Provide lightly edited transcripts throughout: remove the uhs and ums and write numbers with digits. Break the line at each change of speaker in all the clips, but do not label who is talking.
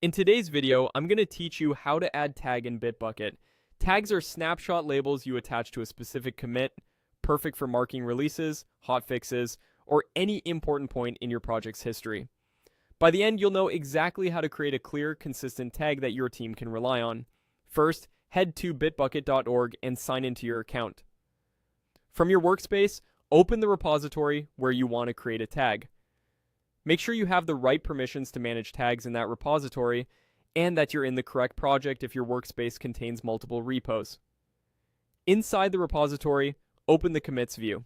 In today's video, I'm going to teach you how to add tag in Bitbucket. Tags are snapshot labels you attach to a specific commit, perfect for marking releases, hotfixes, or any important point in your project's history. By the end, you'll know exactly how to create a clear, consistent tag that your team can rely on. First, head to bitbucket.org and sign into your account. From your workspace, open the repository where you want to create a tag. Make sure you have the right permissions to manage tags in that repository, and that you're in the correct project if your workspace contains multiple repos. Inside the repository, open the commits view.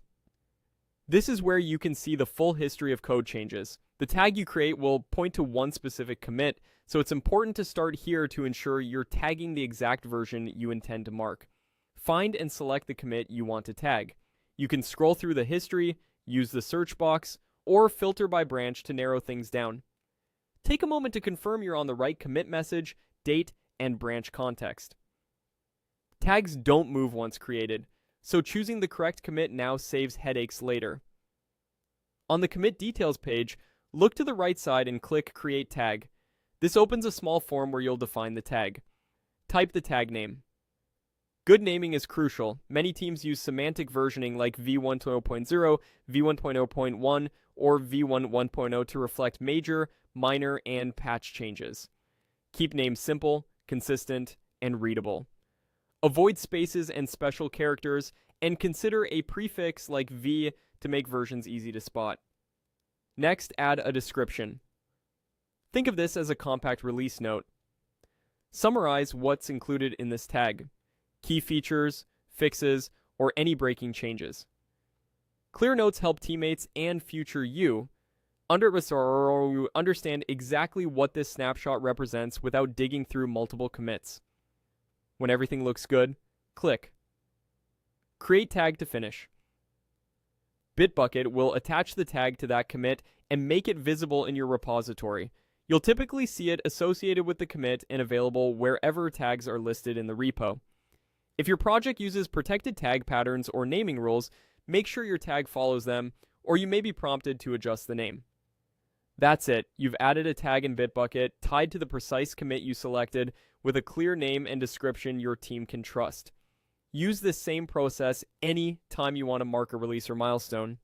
This is where you can see the full history of code changes. The tag you create will point to one specific commit, so it's important to start here to ensure you're tagging the exact version you intend to mark. Find and select the commit you want to tag. You can scroll through the history, use the search box, or filter by branch to narrow things down. Take a moment to confirm you're on the right commit message, date, and branch context. Tags don't move once created, so choosing the correct commit now saves headaches later. On the commit details page, look to the right side and click Create Tag. This opens a small form where you'll define the tag. Type the tag name. Good naming is crucial. Many teams use semantic versioning like v1.0.0, v1.0.1, or v1.1.0 to reflect major, minor, and patch changes. Keep names simple, consistent, and readable. Avoid spaces and special characters, and consider a prefix like v to make versions easy to spot. Next, add a description. Think of this as a compact release note. Summarize what's included in this tag. Key features, fixes, or any breaking changes. Clear notes help teammates and future you understand exactly what this snapshot represents without digging through multiple commits. When everything looks good, click Create Tag to finish. Bitbucket will attach the tag to that commit and make it visible in your repository. You'll typically see it associated with the commit and available wherever tags are listed in the repo. If your project uses protected tag patterns or naming rules, make sure your tag follows them, or you may be prompted to adjust the name. That's it. You've added a tag in Bitbucket tied to the precise commit you selected with a clear name and description your team can trust. Use this same process any time you want to mark a release or milestone.